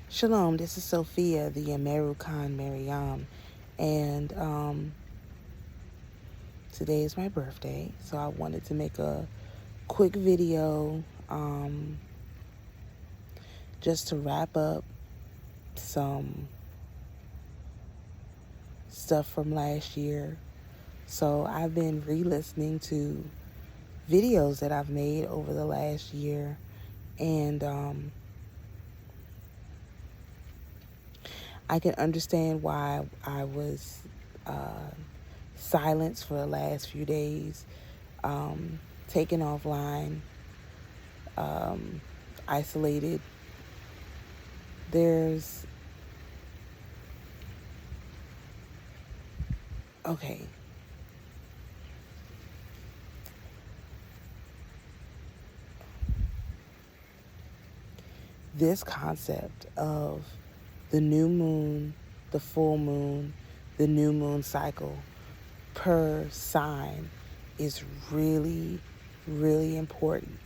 Shalom, this is Sophia, the AmaruKhan Miriyam, and today is my birthday, so I wanted to make a quick video just to wrap up some stuff from last year. So I've been re-listening to videos that I've made over the last year, and I can understand why I was silenced for the last few days, taken offline, isolated. Okay. This concept of the new moon, the full moon, the new moon cycle per sign is really, really important.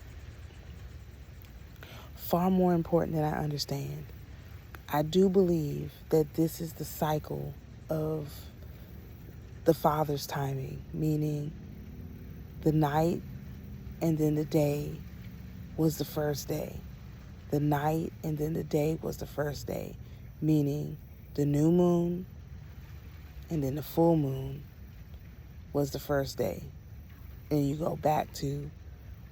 Far more important than I understand. I do believe that this is the cycle of the Father's timing, meaning the night and then the day was the first day. The night and then the day was the first day, meaning the new moon and then the full moon was the first day. And you go back to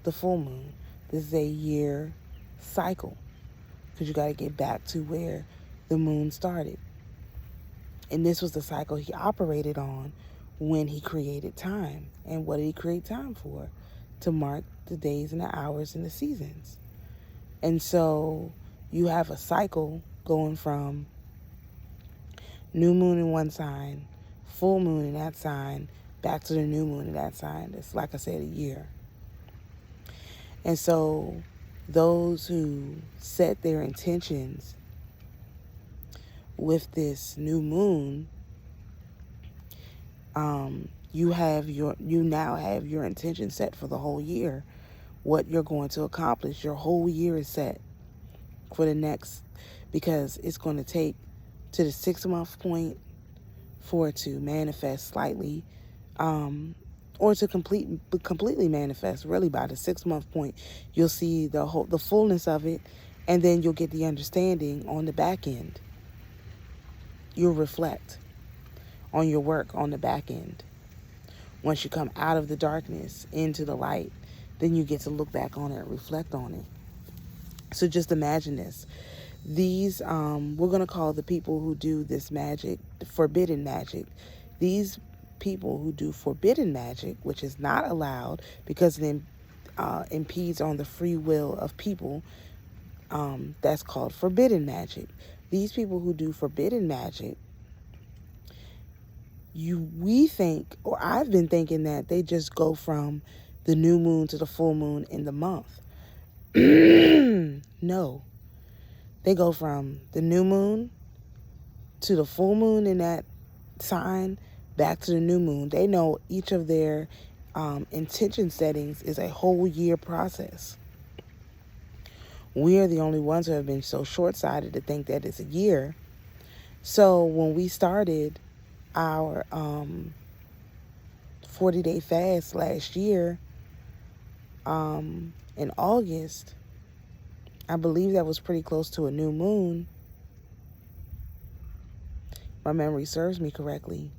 the full moon. This is a year cycle because you got to get back to where the moon started. And this was the cycle he operated on when he created time. And what did he create time for? To mark the days and the hours and the seasons. And so you have a cycle going from new moon in one sign, full moon in that sign, back to the new moon in that sign. It's, like I said, a year. And so those who set their intentions with this new moon, you now have your intention set for the whole year. What you're going to accomplish, your whole year is set for the next, because it's going to take to the 6-month point for it to manifest slightly, or to completely manifest. Really, by the 6-month point, you'll see the fullness of it, and then you'll get the understanding on the back end. You'll reflect on your work on the back end. Once you come out of the darkness into the light, then you get to look back on it and reflect on it. So just imagine this. These, we're going to call the people who do this magic, forbidden magic. These people who do forbidden magic, which is not allowed because it impedes on the free will of people, that's called forbidden magic. These people who do forbidden magic, we think, or I've been thinking, that they just go from the new moon to the full moon in the month. No. They go from the new moon to the full moon in that sign, back to the new moon. They know each of their intention settings is a whole year process. We are the only ones who have been so short-sighted to think that it's a year. So when we started our 40-day fast last year, in August, I believe that was pretty close to a new moon. My memory serves me correctly.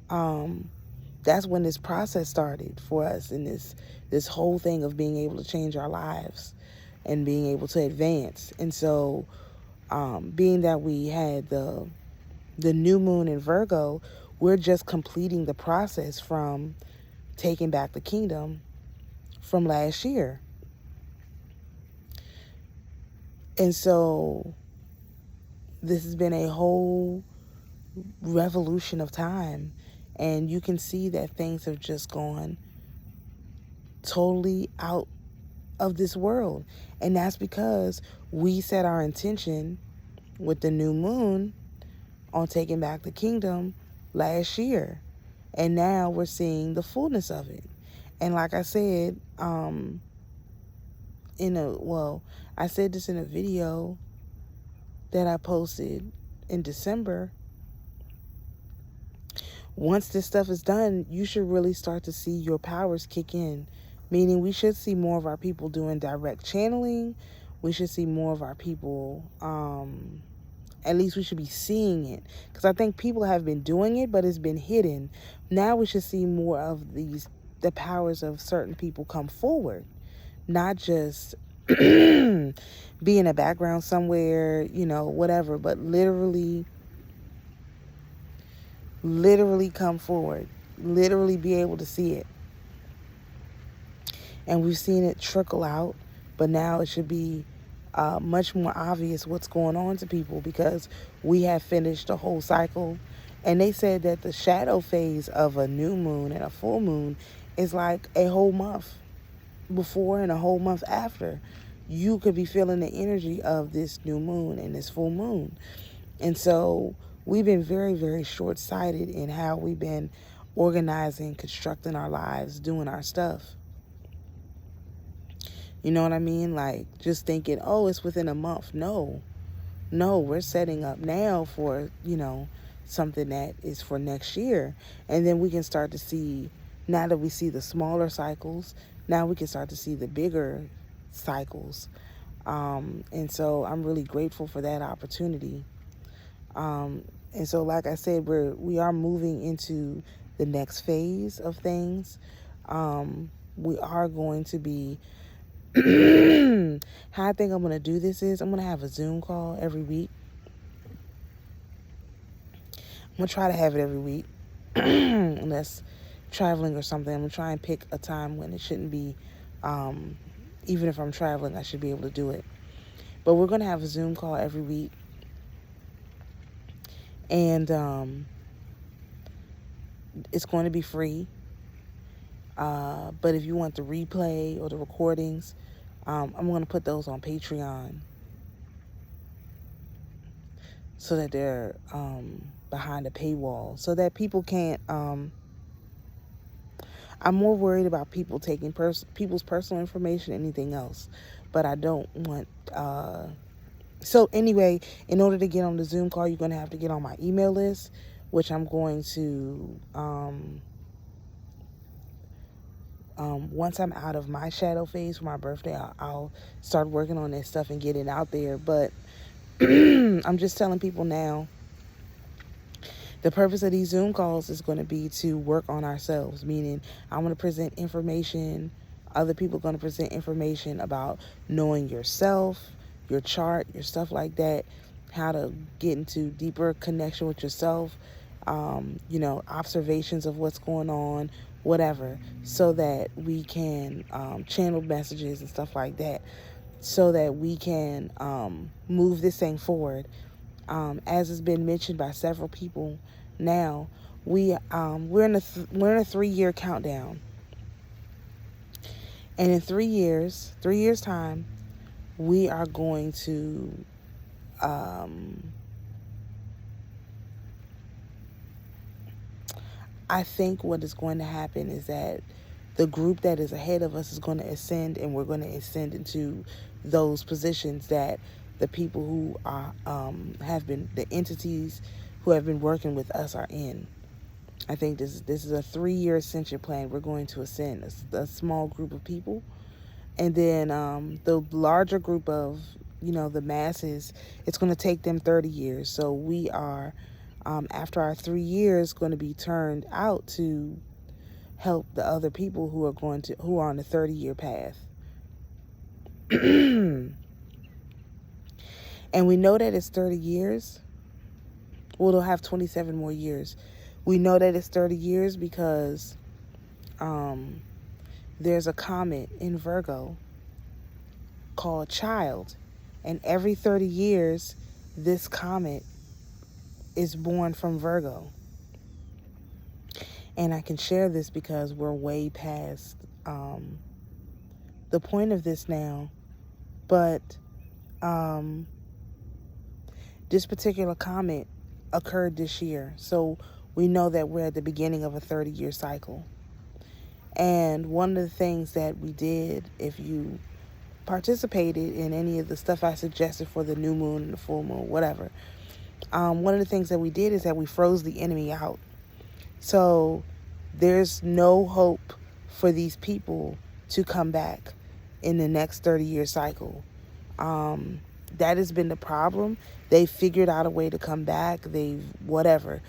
That's when this process started for us, in this whole thing of being able to change our lives and being able to advance. And so, being that we had the new moon in Virgo, we're just completing the process from taking back the kingdom from last year. And so this has been a whole revolution of time, and you can see that things have just gone totally out of this world. And that's because we set our intention with the new moon on taking back the kingdom last year, and now we're seeing the fullness of it. And like I said, I said this in a video that I posted in December, once this stuff is done, you should really start to see your powers kick in. Meaning we should see more of our people doing direct channeling. We should see more of our people, at least we should be seeing it. Because I think people have been doing it, but it's been hidden. Now we should see more of the powers of certain people come forward. Not just be in a background somewhere, whatever, but literally come forward, literally be able to see it. And we've seen it trickle out, but now it should be much more obvious what's going on to people, because we have finished the whole cycle. And they said that the shadow phase of a new moon and a full moon is like a whole month before and a whole month after. You could be feeling the energy of this new moon and this full moon. And so we've been very, very short-sighted in how we've been organizing, constructing our lives, doing our stuff. You know what I mean? Like, just thinking, oh, it's within a month. No, we're setting up now for, something that is for next year. And then we can start to see, now that we see the smaller cycles, now we can start to see the bigger cycles. And so I'm really grateful for that opportunity. And so, like I said, we are moving into the next phase of things. We are going to be how I think I'm going to do this is I'm going to have a Zoom call every week. I'm going to try to have it every week, unless traveling or something. I'm going to try and pick a time when it shouldn't be, even if I'm traveling, I should be able to do it. But we're going to have a Zoom call every week. And it's going to be free. But if you want the replay or the recordings, I'm going to put those on Patreon so that they're behind a paywall, so that people can't. I'm more worried about people taking people's personal information than anything else. But I don't want. So anyway, in order to get on the Zoom call, you're going to have to get on my email list, which I'm going to. Once I'm out of my shadow phase for my birthday, I'll start working on that stuff and get it out there. But I'm just telling people now, the purpose of these Zoom calls is going to be to work on ourselves, meaning I'm going to present information. Other people are going to present information about knowing yourself, your chart, your stuff like that, how to get into deeper connection with yourself, observations of what's going on, whatever, so that we can channel messages and stuff like that, so that we can move this thing forward. As has been mentioned by several people, now we're in a 3-year countdown, and in 3 years time, we are going to I think what is going to happen is that the group that is ahead of us is going to ascend, and we're going to ascend into those positions that the people who are have been, the entities who have been working with us are in. I think this is a 3-year ascension plan. We're going to ascend a small group of people, and then the larger group of the masses, it's going to take them 30 years. So we are. After our 3 years, going to be turned out to help the other people who are on the 30-year path. And we know that it's 30 years. Well, they'll have 27 more years. We know that it's 30 years because there's a comet in Virgo called Child, and every 30 years, this comet is born from Virgo. And I can share this because we're way past the point of this now. But this particular comet occurred this year. So we know that we're at the beginning of a 30-year cycle. And one of the things that we did, if you participated in any of the stuff I suggested for the new moon and the full moon, whatever, one of the things that we did is that we froze the enemy out. So there's no hope for these people to come back in the next 30-year cycle. That has been the problem. They figured out a way to come back. They've whatever.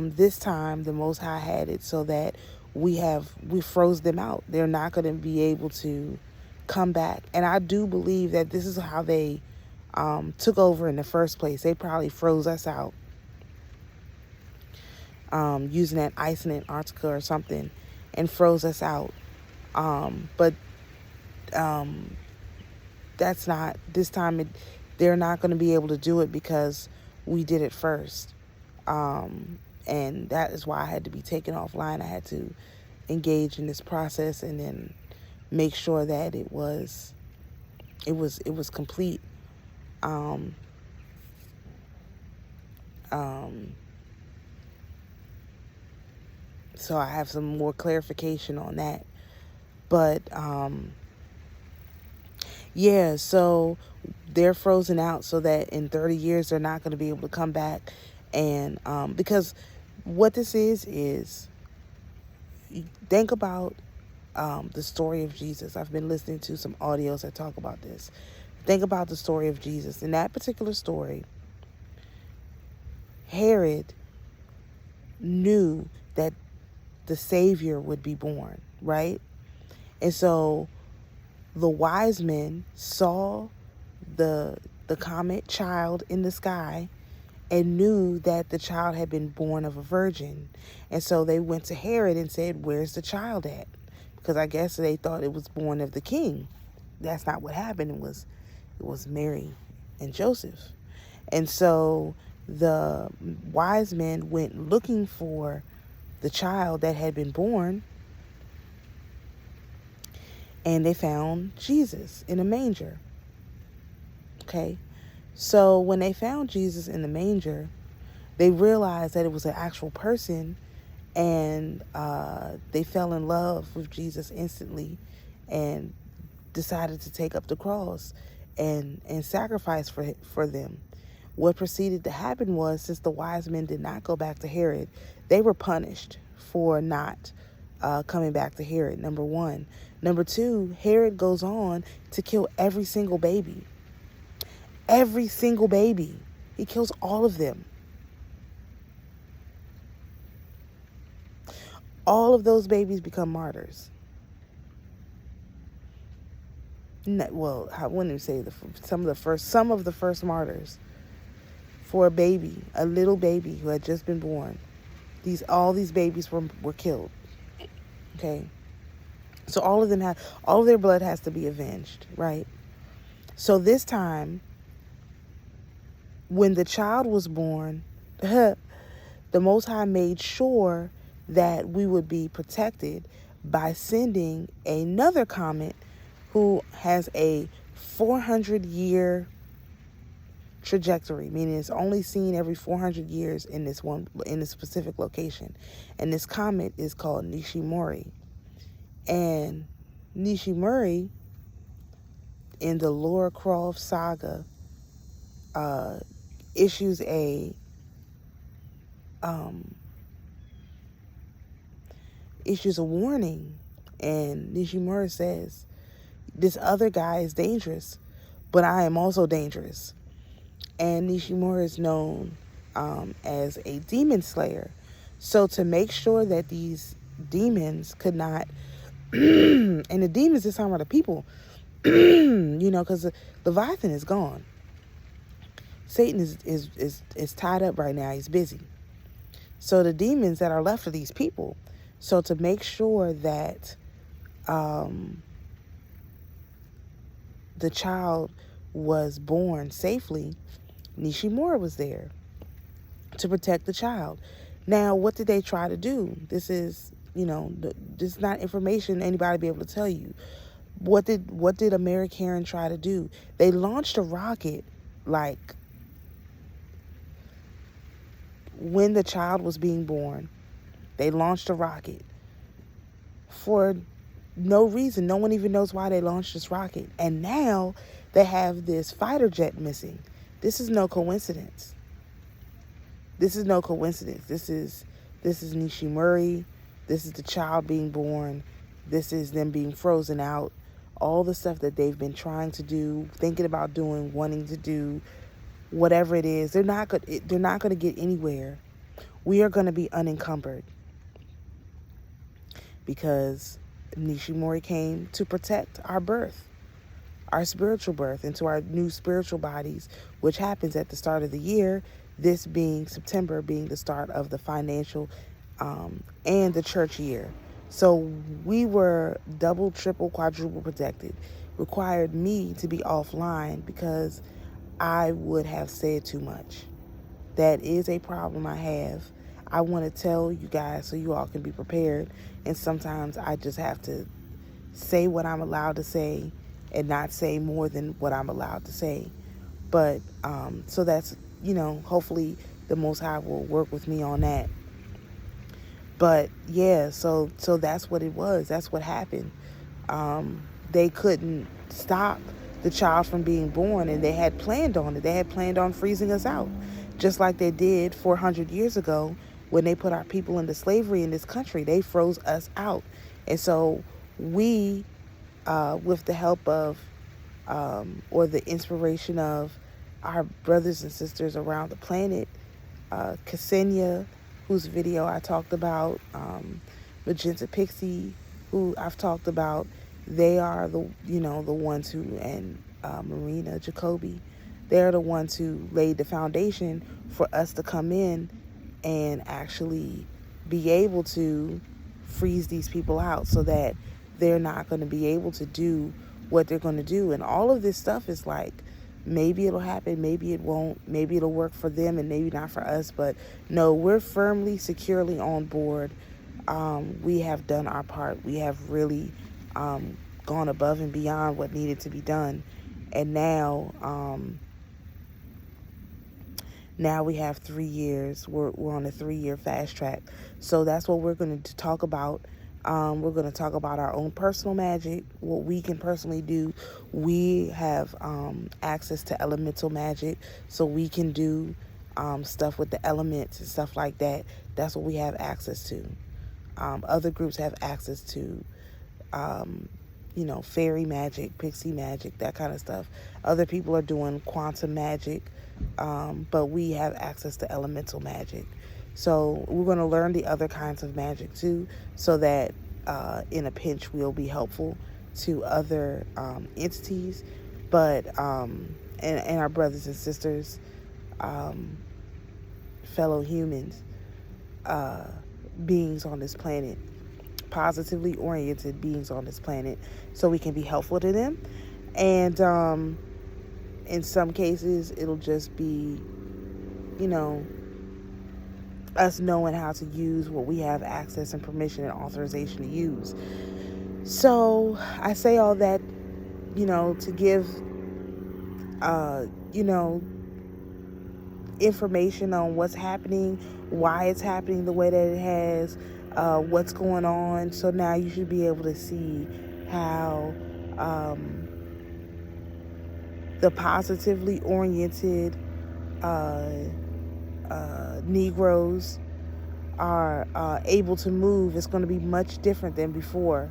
This time the Most High had it so that we froze them out. They're not going to be able to come back. And I do believe that this is how they took over in the first place. They probably froze us out using that ice in Antarctica or something, and froze us out. But that's not this time. They're not going to be able to do it because we did it first, and that is why I had to be taken offline. I had to engage in this process and then make sure that it was complete. So I have some more clarification on that. But yeah, so they're frozen out so that in 30 years they're not going to be able to come back. And because what this is think about the story of Jesus. I've been listening to some audios that talk about this. Think about the story of Jesus. In that particular story, Herod knew that the Savior would be born, right? And so the wise men saw the comet child in the sky and knew that the child had been born of a virgin. And so they went to Herod and said, "Where's the child at?" Because I guess they thought it was born of the king. That's not what happened. It was Mary and Joseph. And so the wise men went looking for the child that had been born, and they found Jesus in a manger. Okay? So when they found Jesus in the manger, they realized that it was an actual person, and they fell in love with Jesus instantly and decided to take up the cross and sacrifice for them. What proceeded to happen was, since the wise men did not go back to Herod, they were punished for not coming back to Herod, number one. Number two, Herod goes on to kill every single baby. Every single baby. He kills all of them. All of those babies become martyrs. Well, I wouldn't even say some of the first martyrs for a baby, a little baby who had just been born. All these babies were killed. Okay, so all of their blood has to be avenged, right? So this time, when the child was born, the Most High made sure that we would be protected by sending another comet who has a 400-year trajectory, meaning it's only seen every 400 years in this specific location. And this comet is called Nishimori. And Nishimori, in the Laura Croft saga, issues a warning, and Nishimura says, "This other guy is dangerous, but I am also dangerous." And Nishimura is known as a demon slayer. So to make sure that these demons could not, and the demons this time are the people, because the Leviathan is gone. Satan is tied up right now. He's busy. So the demons that are left are these people. So to make sure that the child was born safely, Nishimura was there to protect the child. Now, what did they try to do? This is, this is not information anybody be able to tell you. What did AmaruKhan try to do? They launched a rocket, like, when the child was being born. They launched a rocket for no reason. No one even knows why they launched this rocket. And now they have this fighter jet missing. This is no coincidence. This is no coincidence. This is Nishimori. This is the child being born. This is them being frozen out. All the stuff that they've been trying to do, thinking about doing, wanting to do, whatever it is, they're not going to get anywhere. We are going to be unencumbered because Nishimori came to protect our birth, our spiritual birth into our new spiritual bodies, which happens at the start of the year, this being September, being the start of the financial and the church year. So we were double, triple, quadruple protected. Required me to be offline because I would have said too much. That is a problem I have. I want to tell you guys so you all can be prepared. And sometimes I just have to say what I'm allowed to say and not say more than what I'm allowed to say. But so that's, hopefully the Most High will work with me on that. But yeah, so that's what it was. That's what happened. They couldn't stop the child from being born, and they had planned on it. They had planned on freezing us out, just like they did 400 years ago when they put our people into slavery in this country. They froze us out. And so we, with the help of, or the inspiration of our brothers and sisters around the planet, Ksenia, whose video I talked about, Magenta Pixie, who I've talked about, they are the ones who, and Marina Jacoby, they're the ones who laid the foundation for us to come in and actually be able to freeze these people out so that they're not going to be able to do what they're going to do. And all of this stuff is like, maybe it'll happen, maybe it won't, maybe it'll work for them and maybe not for us. But no, we're firmly, securely on board. We have done our part. We have really gone above and beyond what needed to be done. And now we have 3 years. We're on a 3-year fast track. So that's what we're going to talk about. We're going to talk about our own personal magic, what we can personally do. We have access to elemental magic, so we can do stuff with the elements and stuff like that. That's what we have access to. Other groups have access to, fairy magic, pixie magic, that kind of stuff. Other people are doing quantum magic, but we have access to elemental magic. So we're going to learn the other kinds of magic too, so that in a pinch we'll be helpful to other entities, but and our brothers and sisters, fellow humans, beings on this planet, positively oriented beings on this planet, so we can be helpful to them. And in some cases it'll just be, us knowing how to use what we have access and permission and authorization to use. So I say all that, to give, information on what's happening, why it's happening the way that it has, what's going on. So now you should be able to see how the positively oriented Negroes are able to move. It's going to be much different than before.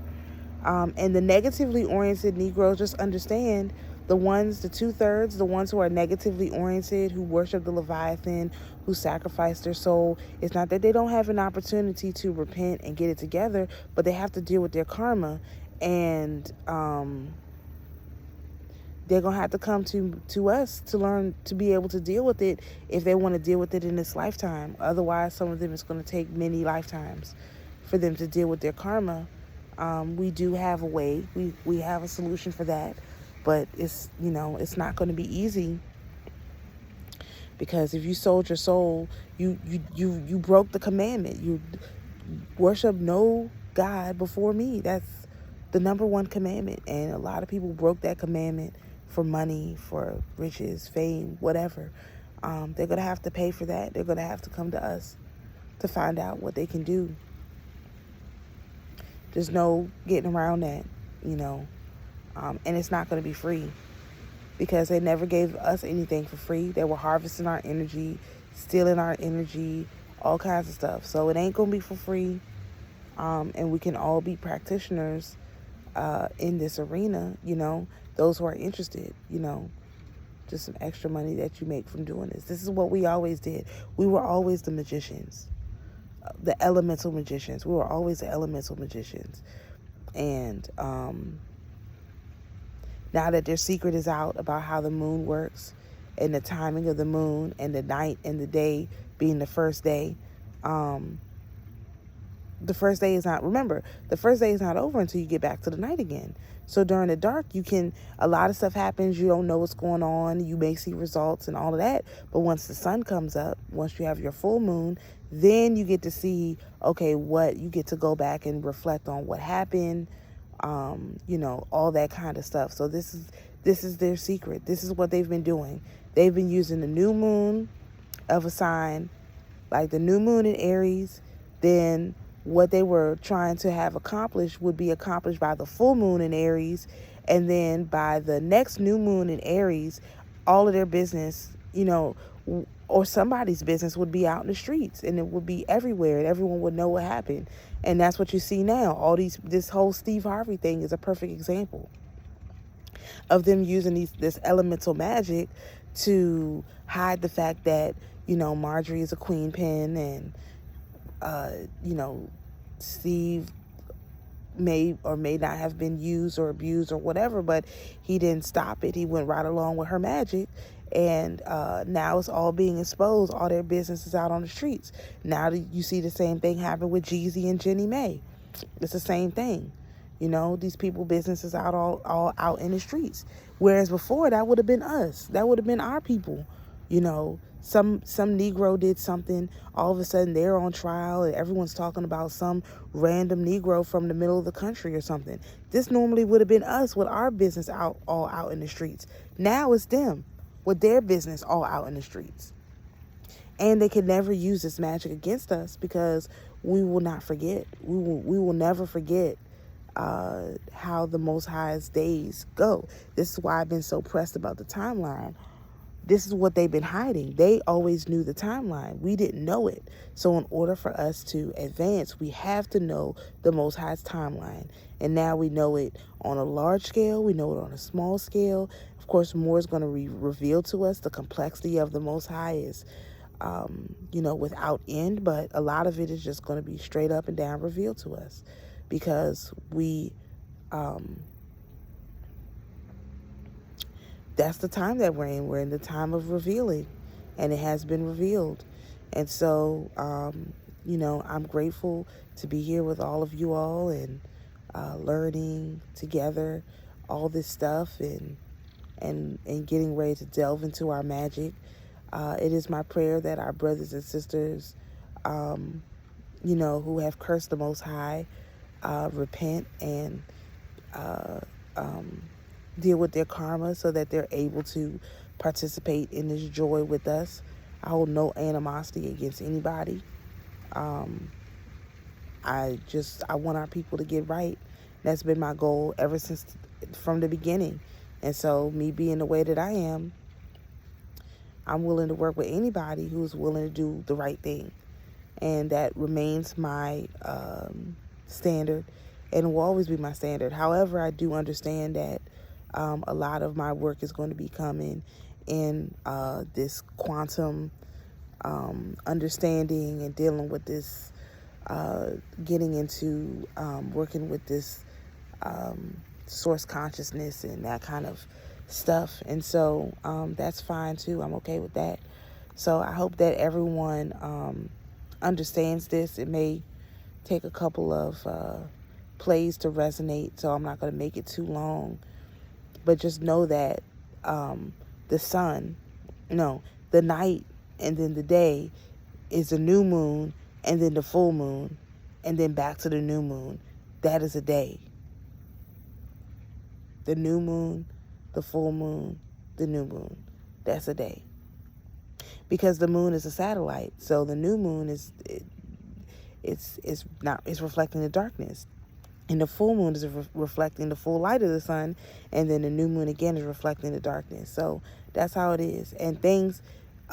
And the negatively oriented Negroes, just understand, the 2/3, the ones who are negatively oriented, who worship the Leviathan, who sacrifice their soul, it's not that they don't have an opportunity to repent and get it together, but they have to deal with their karma. And they're going to have to come to us to learn to be able to deal with it if they want to deal with it in this lifetime. Otherwise, some of them, it's going to take many lifetimes for them to deal with their karma. We do have a way. We have a solution for that. But it's, it's not going to be easy. Because if you sold your soul, you broke the commandment. You worship no God before me. That's the number one commandment. And a lot of people broke that commandment for money, for riches, fame, whatever. They're going to have to pay for that. They're going to have to come to us to find out what they can do. There's no getting around that, you know. And it's not going to be free, because they never gave us anything for free. They were harvesting our energy, stealing our energy, all kinds of stuff. So it ain't going to be for free. And we can all be practitioners in this arena, you know, those who are interested, you know, just some extra money that you make from doing this. This is what we always did. We were always the magicians, the elemental magicians. We were always the elemental magicians. And now that their secret is out about how the moon works and the timing of the moon and the night and the day being the first day, the first day is not, remember, the first day is not over until you get back to the night again. So during the dark, a lot of stuff happens. You don't know what's going on. You may see results and all of that. But once the sun comes up, once you have your full moon, then you get to see, okay, you get to go back and reflect on what happened, you know, all that kind of stuff. So this is their secret. This is what they've been doing. They've been using the new moon of a sign, like the new moon in Aries, then what they were trying to have accomplished would be accomplished by the full moon in Aries, and then by the next new moon in Aries, all of their business, you know, or somebody's business would be out in the streets, and it would be everywhere, and everyone would know what happened. And that's what you see now. This whole Steve Harvey thing is a perfect example of them using this elemental magic to hide the fact that, you know, Marjorie is a queen pin, and you know, Steve may or may not have been used or abused or whatever, but he didn't stop it. He went right along with her magic, and now it's all being exposed. All their business is out on the streets. Now you see the same thing happen with Jeezy and Jenny May. It's the same thing. You know, these people businesses out all out in the streets. Whereas before, that would have been us. That would have been our people. You know, some Negro did something, all of a sudden they're on trial, and everyone's talking about some random Negro from the middle of the country or something. This normally would have been us with our business all out in the streets. Now it's them with their business all out in the streets. And they can never use this magic against us, because we will not forget. We will never forget how the Most High's days go. This is why I've been so pressed about the timeline. This is what they've been hiding. They always knew the timeline. We didn't know it. So in order for us to advance, we have to know the Most High's timeline. And now we know it on a large scale. We know it on a small scale. Of course, more is going to be revealed to us. The complexity of the Most High is, you know, without end. But a lot of it is just going to be straight up and down revealed to us. Because that's the time that we're in. We're in the time of revealing, and it has been revealed. And so, you know, I'm grateful to be here with all of you all, and learning together all this stuff, and getting ready to delve into our magic. It is my prayer that our brothers and sisters, you know, who have cursed the Most High, repent and deal with their karma, so that they're able to participate in this joy with us. I hold no animosity against anybody. I want our people to get right. That's been my goal ever since from the beginning. And so me being the way that I am, I'm willing to work with anybody who's willing to do the right thing. And that remains my standard, and will always be my standard. However, I do understand that a lot of my work is going to be coming in this quantum understanding, and dealing with this, getting into working with this source consciousness and that kind of stuff. And so that's fine too. I'm okay with that. So I hope that everyone understands this. It may take a couple of plays to resonate, so I'm not going to make it too long. But just know that the night and then the day is the new moon, and then the full moon, and then back to the new moon. That is a day. The new moon, the full moon, the new moon. That's a day. Because the moon is a satellite, so the new moon it's reflecting the darkness. And the full moon is reflecting the full light of the sun, and then the new moon again is reflecting the darkness. So that's how it is. And things,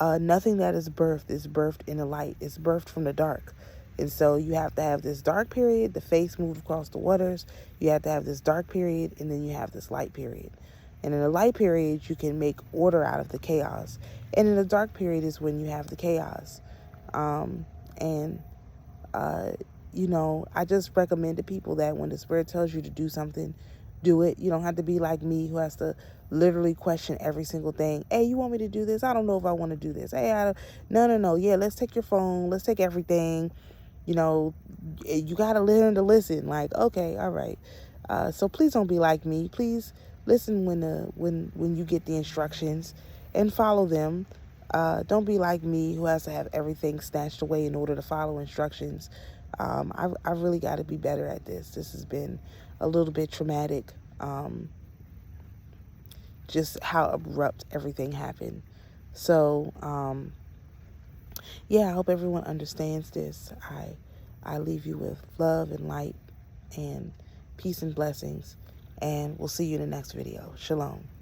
nothing that is birthed in the light. It's birthed from the dark. And so you have to have this dark period, the face moved across the waters. You have to have this dark period, and then you have this light period. And in the light period, you can make order out of the chaos. And in the dark period is when you have the chaos. You know, I just recommend to people that when the Spirit tells you to do something, do it. You don't have to be like me, who has to literally question every single thing. Hey, you want me to do this? I don't know if I want to do this. Hey, no. Yeah, let's take your phone. Let's take everything. You know, you got to learn to listen. Like, okay, all right. So please don't be like me. Please listen when you get the instructions and follow them. Don't be like me, who has to have everything snatched away in order to follow instructions. I really got to be better at this. This has been a little bit traumatic. Just how abrupt everything happened. So, yeah, I hope everyone understands this. I leave you with love and light and peace and blessings. And we'll see you in the next video. Shalom.